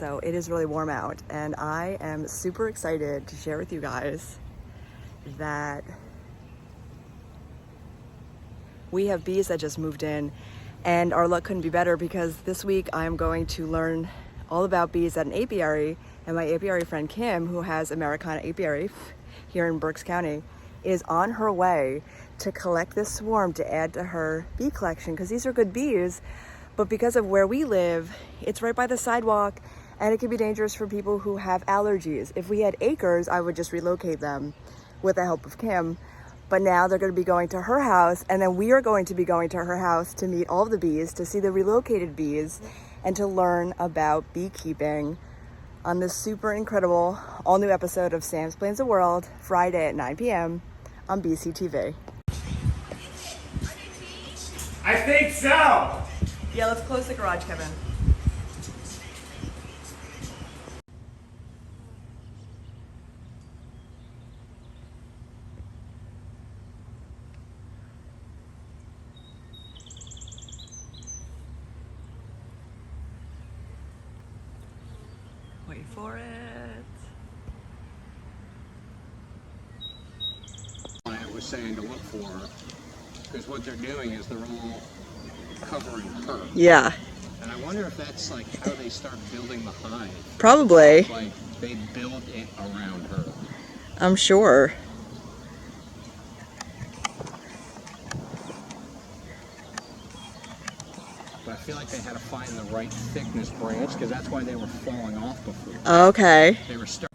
so it is really warm out, and I am super excited to share with you guys that we have bees that just moved in, and our luck couldn't be better because this week I'm going to learn all about bees at an apiary, and my apiary friend Kim, who has Americana Apiary here in Berks County, is on her way to collect this swarm to add to her bee collection because these are good bees, but because of where we live, it's right by the sidewalk and it can be dangerous for people who have allergies. If we had acres, I would just relocate them with the help of Kim, but now they're going to be going to her house, and then we are going to be going to her house to meet all the bees, to see the relocated bees, and to learn about beekeeping on this super incredible all new episode of Sam Explains the World, Friday at 9 p.m. on BCTV. I think so! Yeah, let's close the garage, Kevin. Wait for it. I was saying to look for, because what they're doing is they're all covering her. Yeah. And I wonder if that's like how they start building the hive. Probably. Like they build it around her. I'm sure. But I feel like they had to find the right thickness branch because that's why they were falling off before. Okay. They were starting.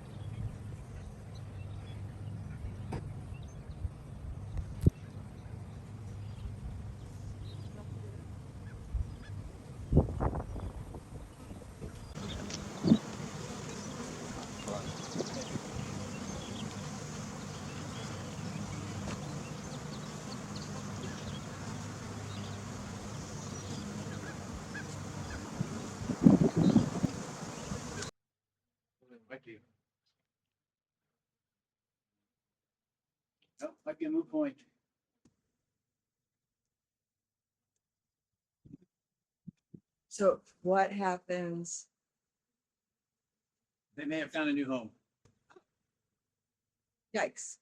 Oh, might be a moot point. So what happens? They may have found a new home. Yikes.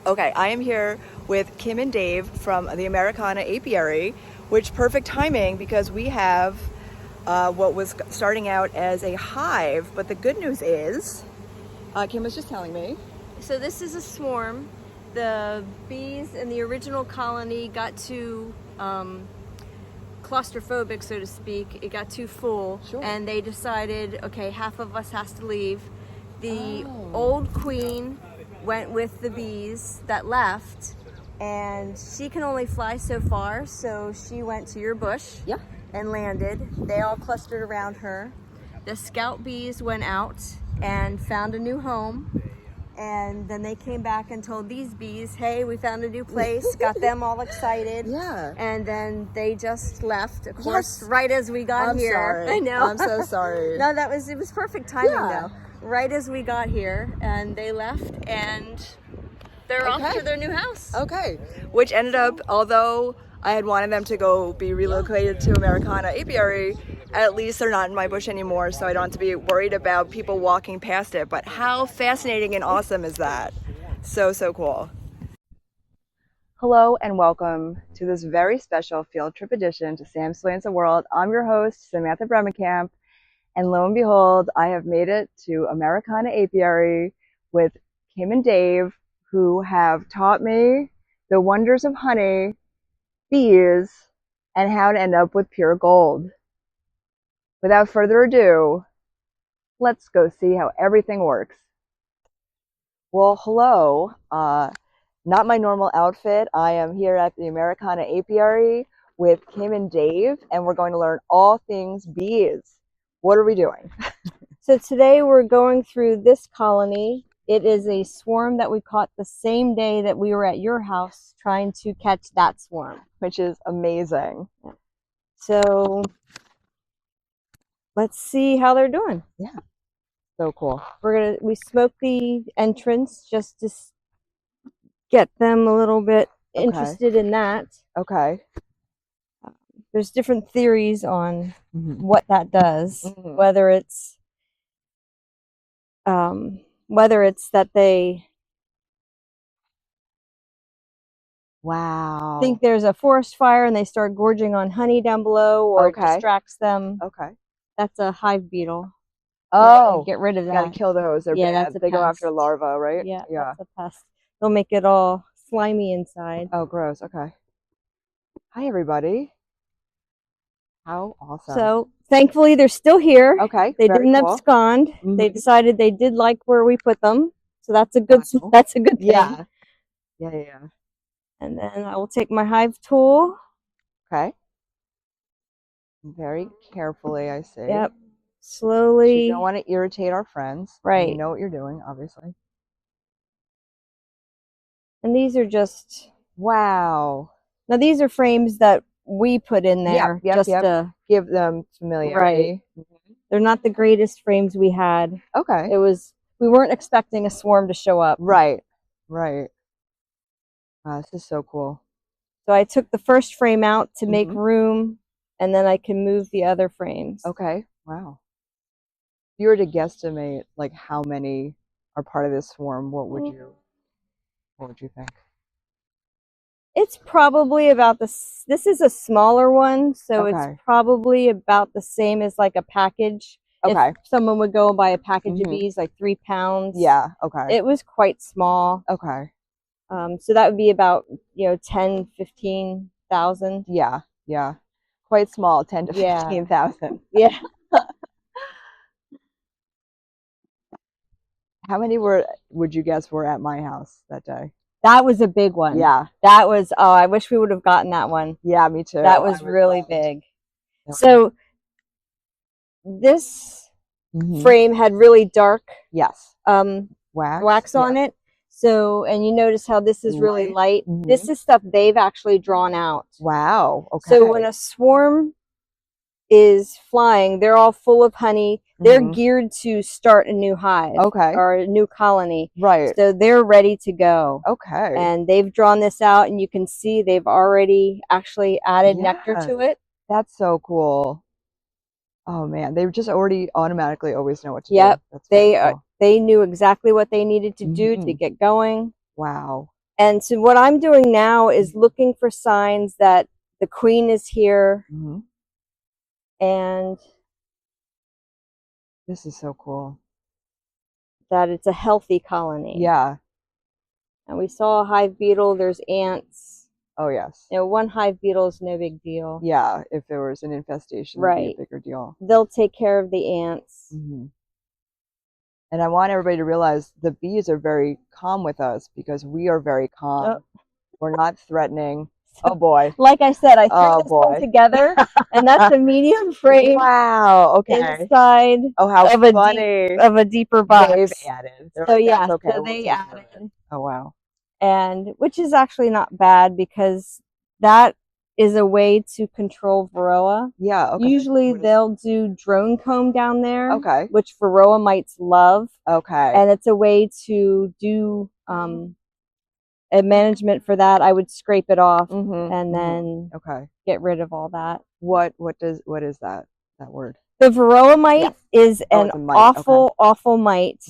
Okay, I am here with Kim and Dave from the Americana Apiary, which perfect timing because we have what was starting out as a hive, but the good news is, Kim was just telling me. So this is a swarm. The bees in the original colony got too claustrophobic, so to speak. It got too full, Sure. And they decided, okay, half of us has to leave. The old queen went with the bees that left, and she can only fly so far, so she went to your bush. Yeah. And landed. They all clustered around her. The scout bees went out and found a new home, and then they came back and told these bees, hey, we found a new place, got them all excited. Yeah. And then they just left, of course, Yes. right as we got I'm here. sorry. I know. I'm so sorry. No, it was perfect timing Yeah. though. Right as we got here, and they left, and they're off Okay. to their new house. Okay. Which ended up, although I had wanted them to go be relocated to Americana Apiary, at least they're not in my bush anymore, so I don't have to be worried about people walking past it. But how fascinating and awesome is that? So, so cool. Hello and welcome to this very special field trip edition to Sam Explains the World. I'm your host, Samantha Bremekamp, and lo and behold, I have made it to Americana Apiary with Kim and Dave, who have taught me the wonders of honey, bees, and how to end up with pure gold. Without further ado, let's go see how everything works. Well, hello. Not my normal outfit. I am here at the Americana Apiary with Kim and Dave, and we're going to learn all things bees. What are we doing? So today we're going through this colony. It is a swarm that we caught the same day that we were at your house trying to catch that swarm. Which is amazing. So let's see how they're doing. Yeah, so cool. We smoke the entrance just to get them a little bit interested in that. Okay. there's different theories on Mhm. what that does, Mhm. whether it's that they Wow. think there's a forest fire and they start gorging on honey down below, or it Okay. distracts them. Okay. That's a hive beetle. Oh, Get rid of gotta that. kill those. They're Yeah, bad. that's a They go after pest. larvae, right? Yeah, Yeah. that's a pest. They'll make it all slimy inside. Oh, gross. Okay. Hi, everybody. How awesome. So thankfully they're still here. Okay. They very didn't cool. abscond. They Mhm. decided they did like where we put them. So that's a good Wow. that's a good thing. Yeah. Yeah. And then I will take my hive tool. Okay. Very carefully, I see. Yep. You Slowly. don't want to irritate our friends. Right. You know what you're doing, obviously. And these are just, Wow. now these are frames that we put in there Yep. to give them familiarity. Right. They're not the greatest frames we had. Okay. We weren't expecting a swarm to show up. Right. Wow, this is so cool. So I took the first frame out to make Mhm. room, and then I can move the other frames. Okay. Wow. If you were to guesstimate like how many are part of this swarm, what would you think? It's probably about this is a smaller one, so Okay. it's probably about the same as like a package. Okay. If someone would go and buy a package of Mhm. bees, like 3 pounds. Yeah. Okay. It was quite small. Okay. So that would be about, 10, 15,000. Yeah. Quite small, 10 to Yeah. 15,000. Yeah. How many would you guess were at my house that day? That was a big one. Yeah. That was, oh, I wish we would have gotten that one. Yeah, me too. That was really big. Yeah. So this Mhm. frame had really dark Yes. wax on it. So, and you notice how this is really light. Mhm. This is stuff they've actually drawn out. Wow. Okay. So when a swarm is flying, they're all full of honey. They're Mhm. geared to start a new hive. Okay. Or a new colony. Right. So they're ready to go. Okay. And they've drawn this out, and you can see they've already actually added nectar to it. That's so cool. Oh man, they just already automatically always know what to Yep. do. That's cool. They knew exactly what they needed to do to Mhm. get going. Wow. And so what I'm doing now is looking for signs that the queen is here, Mhm. and This is so cool. that it's a healthy colony. Yeah. And we saw a hive beetle. There's ants. Oh yes. One hive beetle is no big deal. Yeah, if there was an infestation, it'd be a bigger deal. They'll take care of the ants. Mhm. And I want everybody to realize the bees are very calm with us because we are very calm. Oh. We're not threatening. Oh boy. Like I said, I threw this one together, and that's a medium frame. Wow. Okay. Inside how of funny. of a deeper box. They've added. So yeah, okay. so they added. Oh wow. And which is actually not bad, because that is a way to control varroa. Yeah. Okay. Usually they'll do drone comb down there. Okay. Which varroa mites love. Okay. And it's a way to do a management for that. I would scrape it off and then get rid of all that. What is that word? The varroa mite is an it's a mite. awful mite.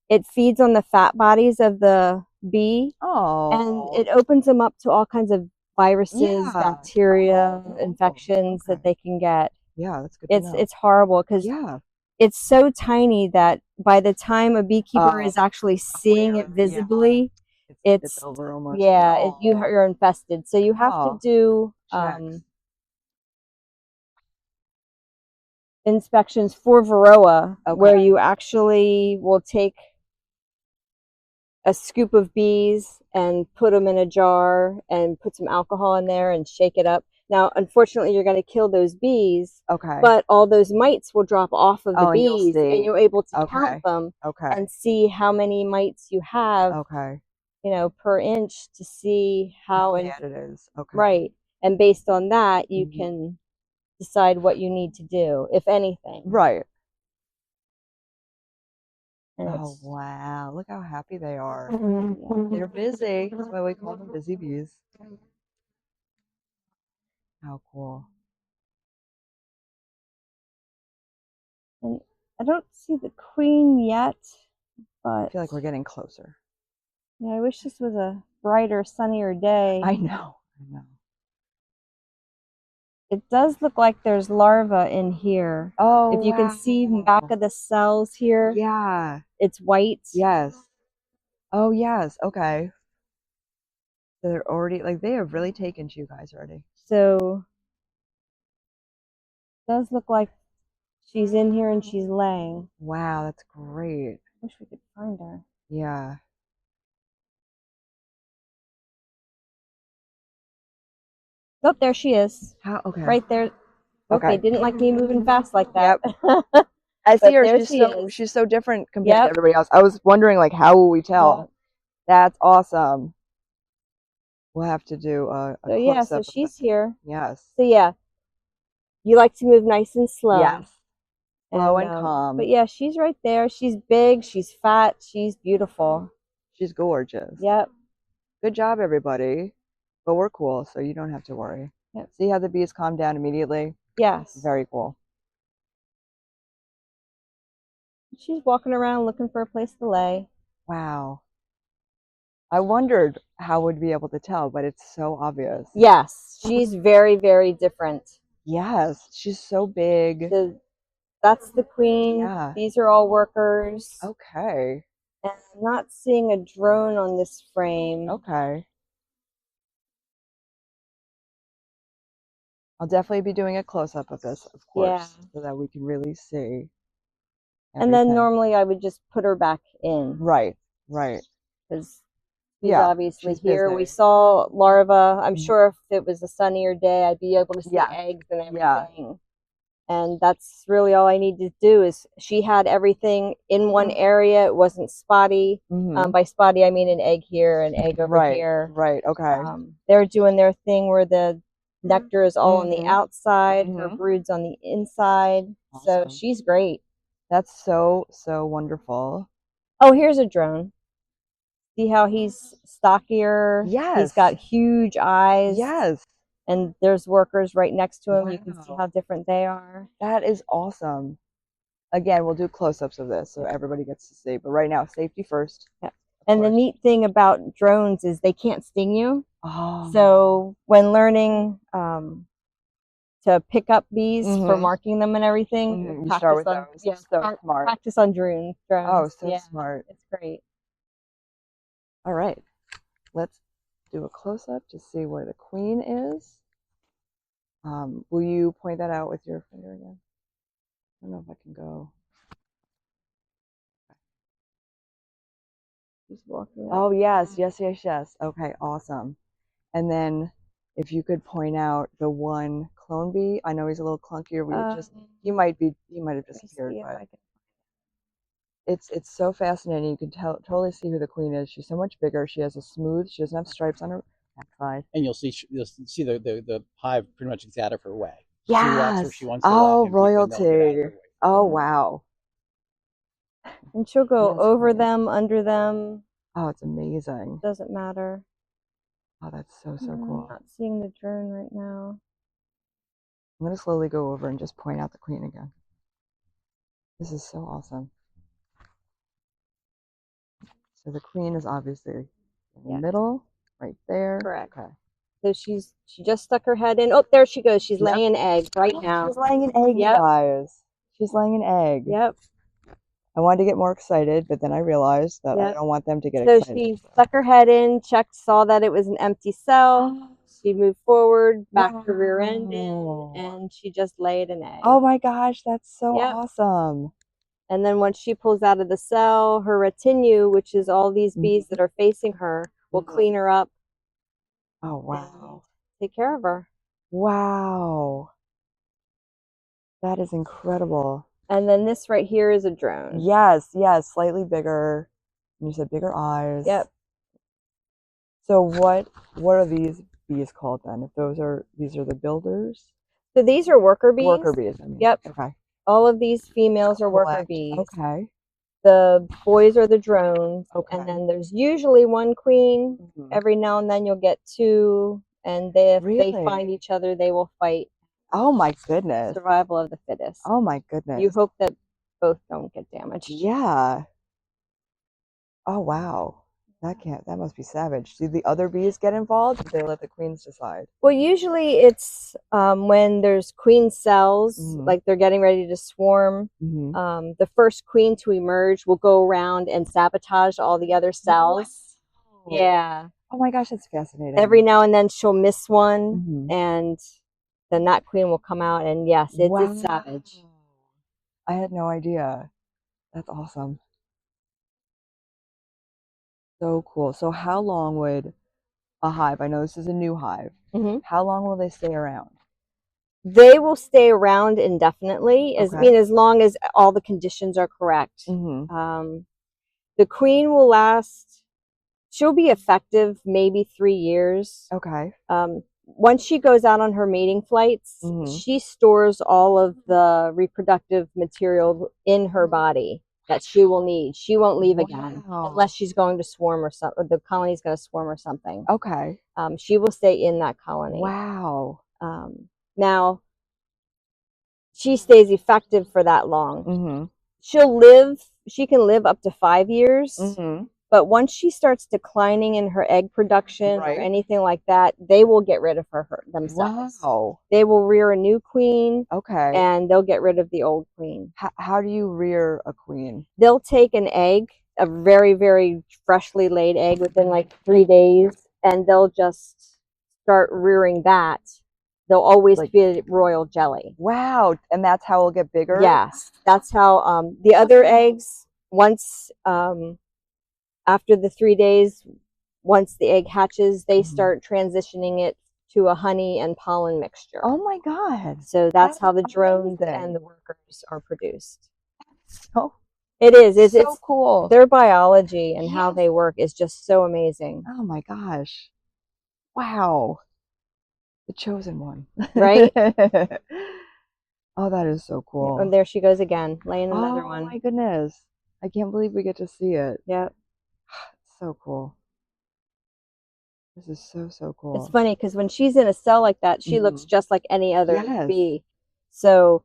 It feeds on the fat bodies of the bee. Oh. And it opens them up to all kinds of viruses, bacteria, infections that they can get. Yeah, that's good to know. It's horrible, because it's so tiny that by the time a beekeeper is actually seeing it visibly, it's over almost. Yeah, you're infested. So you have to do inspections for varroa, where you actually will take a scoop of bees and put them in a jar and put some alcohol in there and shake it up. Now, unfortunately, you're going to kill those bees. Okay. But all those mites will drop off of the bees, and you're able to count them and see how many mites you have. Okay. Per inch, to see how bad it is. Okay. Right. And based on that, you can decide what you need to do, if anything. Right. Oh wow! Look how happy they are. They're busy. That's why we call them busy bees. How cool. I don't see the queen yet, but I feel like we're getting closer. yeah, I wish this was a brighter, sunnier day. I know. It does look like there's larvae in here. Oh, If you can see back of the cells here, yeah. it's white. Yes. Oh, yes. Okay. So they're already, like, they have really taken to you guys already. So it does look like she's in here and she's laying. Wow, that's great. Wish we could find her. Yeah. Oh, there she is. How? Okay. Right there. Okay, Okay. didn't like me moving fast like that. Yep. I see But her. there She's she so is. she's so different compared Yep. to everybody else. I was wondering, like, how will we tell? Yep. That's awesome. We'll have to do a So yeah, close so up. she's here. Yes. So yeah, you like to move nice and slow. Yes. Slow and um, calm. But yeah, she's right there. She's big. She's fat. She's beautiful. She's gorgeous. Yep. Good job, everybody. But we're cool, so you don't have to worry. Yep. See how the bees calm down immediately? Yes. Very cool. She's walking around looking for a place to lay. Wow. I wondered how we'd be able to tell, but it's so obvious. Yes, she's very, very different. Yes, she's so big. That's the queen. Yeah. These are all workers. Okay. And I'm not seeing a drone on this frame. Okay. I'll definitely be doing a close-up of this, of course, so that we can really see And then everything. normally I would just put her back in. Right, right. Because she's obviously she's here. busy. We saw larvae. I'm sure if it was a sunnier day, I'd be able to see eggs and everything. Yeah. And that's really all I need to do. Is she had everything in one area. It wasn't spotty. By spotty, I mean an egg here, an egg over here. Right, okay. They're doing their thing where the nectar is all on the outside, her brood's on the inside. Awesome. So she's great. That's so, so wonderful. Oh, here's a drone. See how he's stockier? Yes. He's got huge eyes. Yes. And there's workers right next to him. Wow. You can see how different they are. That is awesome. Again, we'll do close-ups of this so everybody gets to see. But right now, safety first. Yeah. And the neat thing about drones is they can't sting you. Oh. So when learning to pick up bees for marking them and everything, you start with those. Yeah, so smart. Practice on drones. Oh, so yeah, smart. It's great. All right. Let's do a close-up to see where the queen is. Will you point that out with your finger again? I don't know if I can go. She's walking. Oh, yes, yes, yes, yes. Okay, awesome. And then if you could point out the one clone bee. I know he's a little clunkier. We would just, he might have just appeared, but it's so fascinating. You can totally see who the queen is. She's so much bigger. She has she doesn't have stripes on her backside. And you'll see the hive pretty much gets out of her way. Yes. She walks where she wants to walk. Oh, royalty. Oh, wow. And she'll go over them, under them. Oh, it's amazing. Doesn't matter. Oh, that's so cool. I'm not seeing the drone right now. I'm going to slowly go over and just point out the queen again. This is so awesome. So the queen is obviously in the middle, right there. Correct. Okay. So she just stuck her head in. Oh, there she goes. She's laying an egg right now. She's laying an egg, guys. She's laying an egg. Yep. I wanted to get more excited, but then I realized that I don't want them to get excited. So she stuck her head in, saw that it was an empty cell. She moved forward, backed her rear end in, and she just laid an egg. Oh my gosh, that's so awesome. And then once she pulls out of the cell, her retinue, which is all these bees that are facing her, will clean her up. Oh, wow. Take care of her. Wow. That is incredible. And then this right here is a drone. Yes, yes, slightly bigger. And you said bigger eyes. Yep. So what are these bees called then? If these are the builders? So these are worker bees. Worker bees, I mean. Yep. Okay. All of these females are worker bees. Okay. The boys are the drones. Okay. And then there's usually one queen. Every now and then you'll get two. And if they find each other, they will fight. Oh my goodness. Survival of the fittest. Oh my goodness. You hope that both don't get damaged. Yeah. Oh wow. That must be savage. Do the other bees get involved? Or do they let the queens decide? Well, usually it's when there's queen cells, Mhm. like they're getting ready to swarm. Mm-hmm. The first queen to emerge will go around and sabotage all the other cells. Wow. Yeah. Oh my gosh, that's fascinating. Every now and then she'll miss one, Mhm. and then that queen will come out, and yes, it's savage. I had no idea. That's awesome. So cool. So how long would a hive, I know this is a new hive, Hmm. how long will they stay around? They will stay around indefinitely, I Okay. mean, as long as all the conditions are correct. Mm-hmm. The queen will last, she'll be effective maybe 3 years. Okay. Once she goes out on her mating flights, Mhm. she stores all of the reproductive material in her body that she will need. She won't leave again Wow. unless she's going to swarm or something. The colony's going to swarm or something. Okay. She will stay in that colony. Wow. Now, she stays effective for that long. Mm-hmm. She can live up to 5 years. Mm-hmm. But once she starts declining in her egg production or anything like that, they will get rid of her themselves. Wow. They will rear a new queen, Okay. and they'll get rid of the old queen. How do you rear a queen? They'll take an egg, a very, very freshly laid egg within like 3 days, and they'll just start rearing that. They'll always feed it royal jelly. Wow. And that's how it'll get bigger? Yes. That's how the other eggs, once after the 3 days, once the egg hatches, they start transitioning it to a honey and pollen mixture. Oh my God. So that's how the drones and the workers are produced. So It is. It's so cool. Their biology and how they work is just so amazing. Oh my gosh. Wow. The chosen one. Right? Oh, that is so cool. And there she goes again, laying another one. Oh my goodness. I can't believe we get to see it. Yep. So cool. This is so cool. It's funny because when she's in a cell like that, she looks just like any other bee. So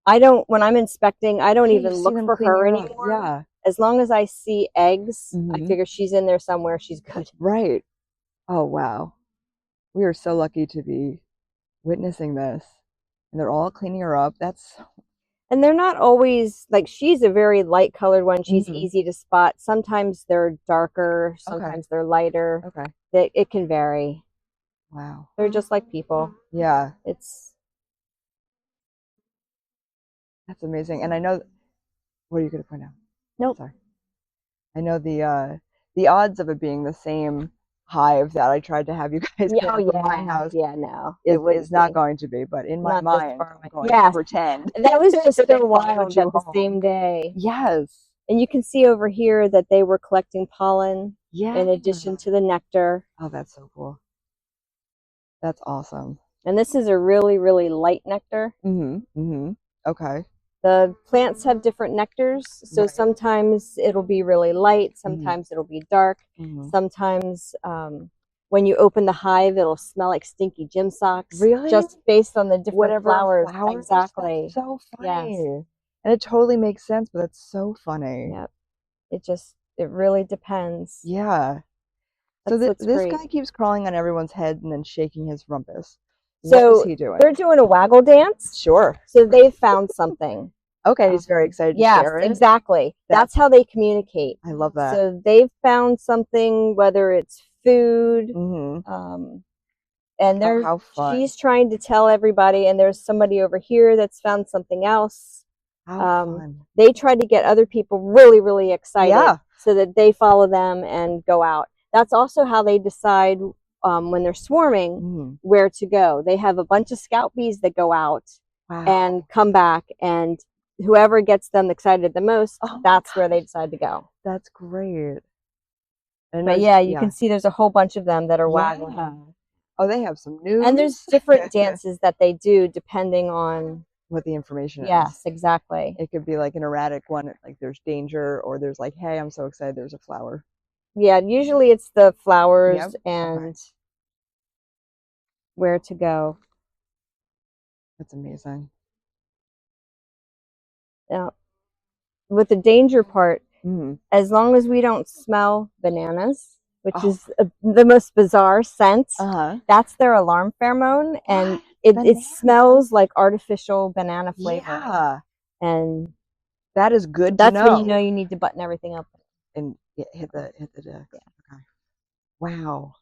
when I'm inspecting, I don't even look for her anymore. Yeah. As long as I see eggs, I figure she's in there somewhere. She's good. Right. Oh, wow. We are so lucky to be witnessing this. And they're all cleaning her up. And they're not always, like, she's a very light colored one. She's easy to spot. Sometimes they're darker. Sometimes they're lighter. Okay. It can vary. Wow. They're just like people. Yeah. That's amazing. And I know, what are you going to point out? Nope. Sorry. I know the odds of it being the same hive that I tried to have you guys get from my house. Yeah, no. Is not going to be, but in my mind, I'm going to pretend. That was just so wild that the same day. Yes. And you can see over here that they were collecting pollen in addition to the nectar. Oh, that's so cool. That's awesome. And this is a really, really light nectar. Okay. The plants have different nectars, so sometimes it'll be really light, sometimes it'll be dark, sometimes when you open the hive, it'll smell like stinky gym socks. Really? Just based on the different flowers. Exactly. That's so funny. Yes. And it totally makes sense, but that's so funny. Yep. It really depends. Yeah. So this guy keeps crawling on everyone's head and then shaking his rumpus. So what is he doing? They're doing a waggle dance. Sure. So they've found something. Okay, he's very excited to share it. Yes, exactly. That's how they communicate. I love that. So they've found something, whether it's food, and how fun. She's trying to tell everybody, and there's somebody over here that's found something else. How fun. They try to get other people really, really excited so that they follow them and go out. That's also how they decide when they're swarming where to go. They have a bunch of scout bees that go out and come back, and whoever gets them excited the most, that's where they decide to go. That's great. And but you can see there's a whole bunch of them that are waggling. Oh, they have some news. And there's different dances that they do depending on what the information is. Yes, exactly. It could be like an erratic one, like there's danger, or there's like, hey, I'm so excited, there's a flower. Yeah, usually it's the flowers and where to go. That's amazing. Yeah. with the danger part, Mhm. as long as we don't smell bananas, which Oh. is the most bizarre scent, Uh-huh. that's their alarm pheromone, and it Banana. smells like artificial banana flavor. Yeah. And That is good to that's when you know. know you need to button everything up. And hit the deck. Yeah. Okay. Wow.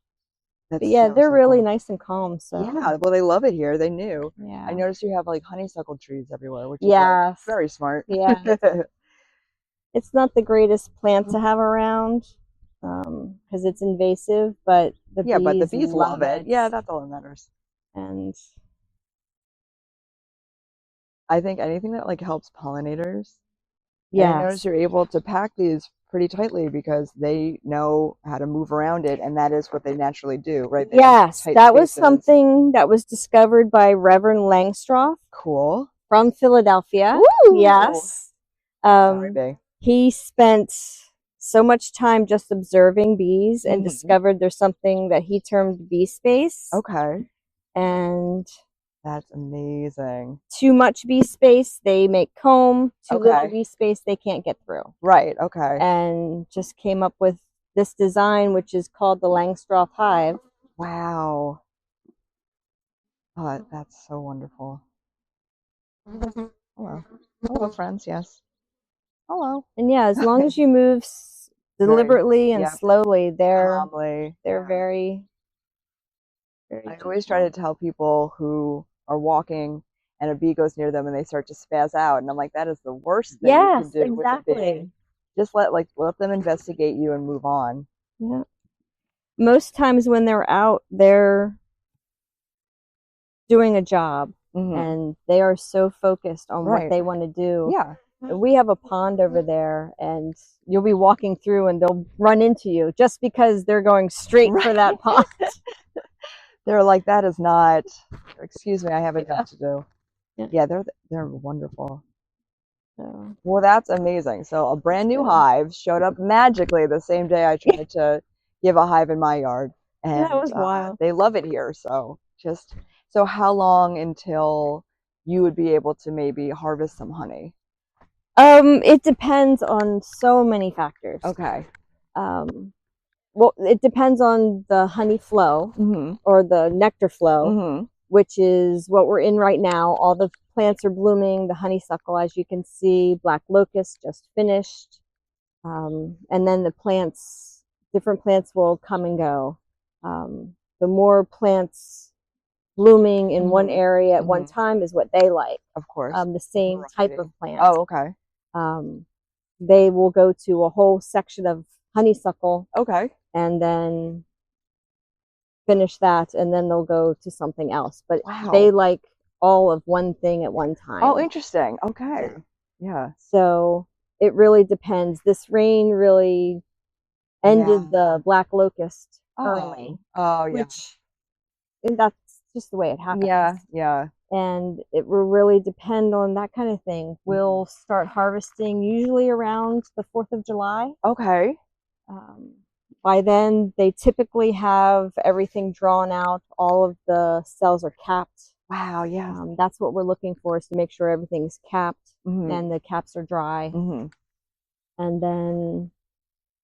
That's But yeah, they're so really cool. nice and calm. So Yeah, well, they love it here. They knew. yeah. I noticed you have like honeysuckle trees everywhere, which is Yes. very smart. Yeah. It's not the greatest plant to have around because it's invasive, but the Yeah, but the bees bees love it. Yeah, that's all that matters. And I think anything that like helps pollinators. And yes. I notice you're able to pack these pretty tightly because they know how to move around it, and that is what they naturally do, right? They like Yes, tight that was spaces. something that was discovered by Reverend Langstroth Cool. from Philadelphia. Woo! Yes. Sorry, babe. He spent so much time just observing bees and Mhm. discovered there's something that he termed bee space. Okay. And That's amazing. too much bee space, they make comb. Too little Okay. bee space, they can't get through. Right. Okay. And just came up with this design, which is called the Langstroth hive. Wow. Oh, that's so wonderful. Hello. Hello, friends. Yes. Hello. And yeah, as long as you move deliberately and yep. slowly, they're Calmly. they're very, very I always try to tell people who are walking and a bee goes near them and they start to spaz out, and I'm like, that is the worst thing you can do with a bee. Just let them investigate you and move on. Yeah. Most times when they're out, they're doing a job and they are so focused on what they want to do. Yeah. We have a pond over there, and you'll be walking through and they'll run into you just because they're going straight for that pond. They're like, that is not, excuse me, I have a job to do. Yeah, they're wonderful. So. Well, that's amazing. So a brand new hive showed up magically the same day I tried to give a hive in my yard. And that was wild. They love it here. So how long until you would be able to maybe harvest some honey? It depends on so many factors. Okay. Well, it depends on the honey flow or the nectar flow, which is what we're in right now. All the plants are blooming. The honeysuckle, as you can see, black locust just finished. And then the plants, different plants will come and go. The more plants blooming in one area at one time is what they like. Of course. The same type of plant. Oh, okay. They will go to a whole section of honeysuckle. Okay. And then finish that, and then they'll go to something else. But they like all of one thing at one time. Oh, interesting. Okay. Yeah. So it really depends. This rain really ended the black locust early. Oh, yeah. And that's just the way it happens. Yeah, yeah. And it will really depend on that kind of thing. We'll start harvesting usually around the 4th of July. Okay. By then, they typically have everything drawn out. All of the cells are capped. Wow, yeah. That's what we're looking for, is to make sure everything's capped and the caps are dry. And then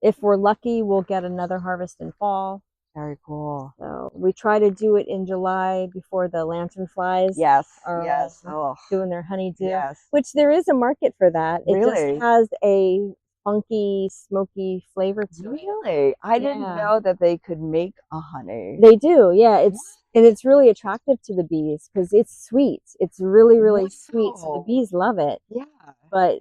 if we're lucky, we'll get another harvest in fall. Very cool. So we try to do it in July before the lanternflies are doing their honeydew, which there is a market for that. It just has a funky, smoky flavor to it. Really? I didn't know that they could make a honey. They do, yeah. It's really attractive to the bees because it's sweet. It's really, really sweet. So the bees love it. Yeah. But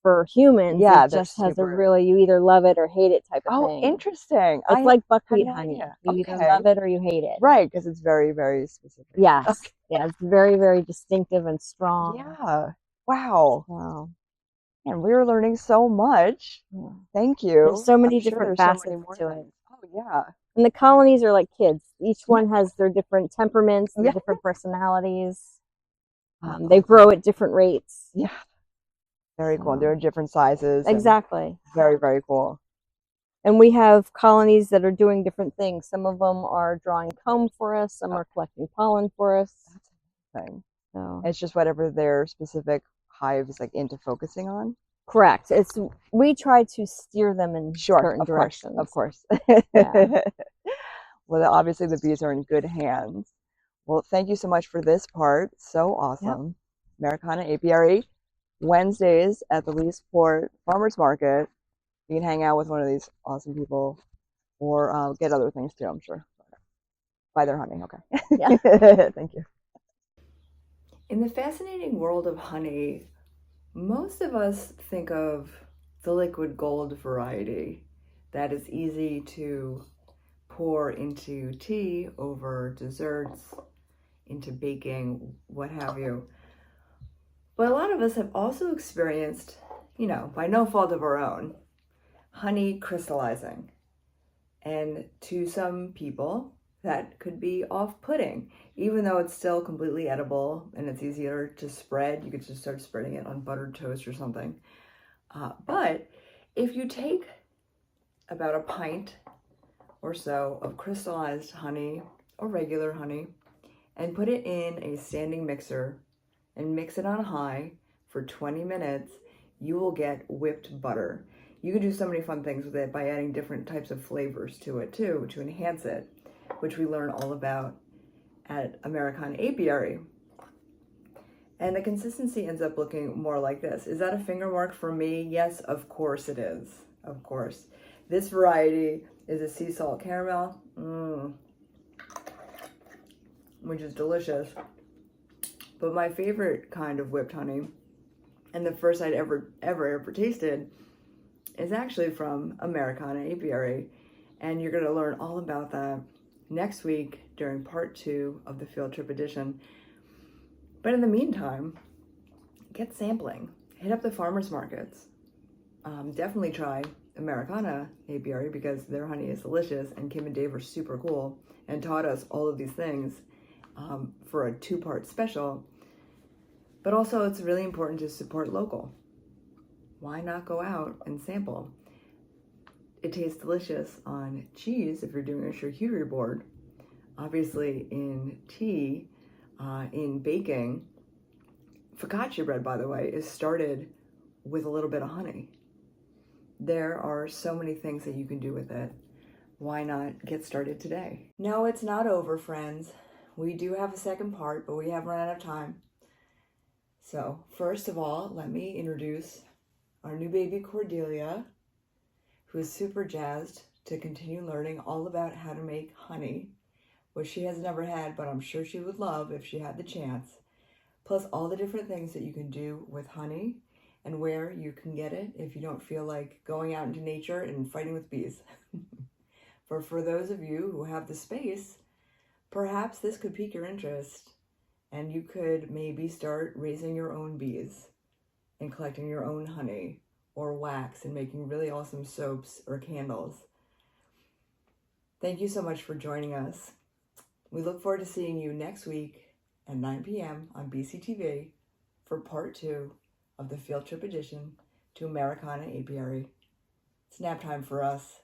for humans, it just has a really, you either love it or hate it type of thing. Oh, interesting. It's like buckwheat honey. You either love it or you hate it. Right, because it's very, very specific. Yes. Okay. Yeah, it's very, very distinctive and strong. Yeah. Wow. Wow. And we're learning so much. Yeah. Thank you. There's so many different facets to it. Oh, yeah. And the colonies are like kids. Each one has their different temperaments, their different personalities. They grow at different rates. Yeah. Very cool. They're different sizes. Exactly. Very, very cool. And we have colonies that are doing different things. Some of them are drawing comb for us. Some are collecting pollen for us. That's amazing. So it's just whatever their specific hive is like into focusing on. Correct. We try to steer them in Sure, certain directions. of course. Yeah. Well, obviously the bees are in good hands. Well, thank you so much for this part. So awesome. Americana Apiary, Wednesdays at the Leesport Farmers Market. You can hang out with one of these awesome people or get other things too, I'm sure. Buy their honey, okay. Yeah. Thank you. In the fascinating world of honey, most of us think of the liquid gold variety that is easy to pour into tea, over desserts, into baking, what have you. But a lot of us have also experienced, by no fault of our own, honey crystallizing. And to some people, that could be off-putting, even though it's still completely edible and it's easier to spread. You could just start spreading it on buttered toast or something. But if you take about a pint or so of crystallized honey or regular honey and put it in a standing mixer and mix it on high for 20 minutes, you will get whipped butter. You can do so many fun things with it by adding different types of flavors to it too, to enhance it, which we learn all about at Americana Apiary. And the consistency ends up looking more like this. Is that a finger mark for me? Yes, of course it is. Of course. This variety is a sea salt caramel, which is delicious. But my favorite kind of whipped honey, and the first I'd ever tasted, is actually from Americana Apiary. And you're going to learn all about that next week during part 2 of the Field Trip edition. But in the meantime, get sampling. Hit up the farmers markets. Definitely try Americana Apiary because their honey is delicious, and Kim and Dave are super cool and taught us all of these things for a 2-part special. But also it's really important to support local. Why not go out and sample? It tastes delicious on cheese if you're doing a charcuterie board. Obviously in tea, in baking. Focaccia bread, by the way, is started with a little bit of honey. There are so many things that you can do with it. Why not get started today? No, it's not over, friends. We do have a second part, but we have run out of time. So first of all, let me introduce our new baby Cordelia, who is super jazzed to continue learning all about how to make honey, which she has never had, but I'm sure she would love if she had the chance. Plus all the different things that you can do with honey and where you can get it if you don't feel like going out into nature and fighting with bees. For those of you who have the space, perhaps this could pique your interest and you could maybe start raising your own bees and collecting your own honey or wax and making really awesome soaps or candles. Thank you so much for joining us. We look forward to seeing you next week at 9 p.m. on BCTV for part 2 of the Field Trip edition to Americana Apiary. It's nap time for us.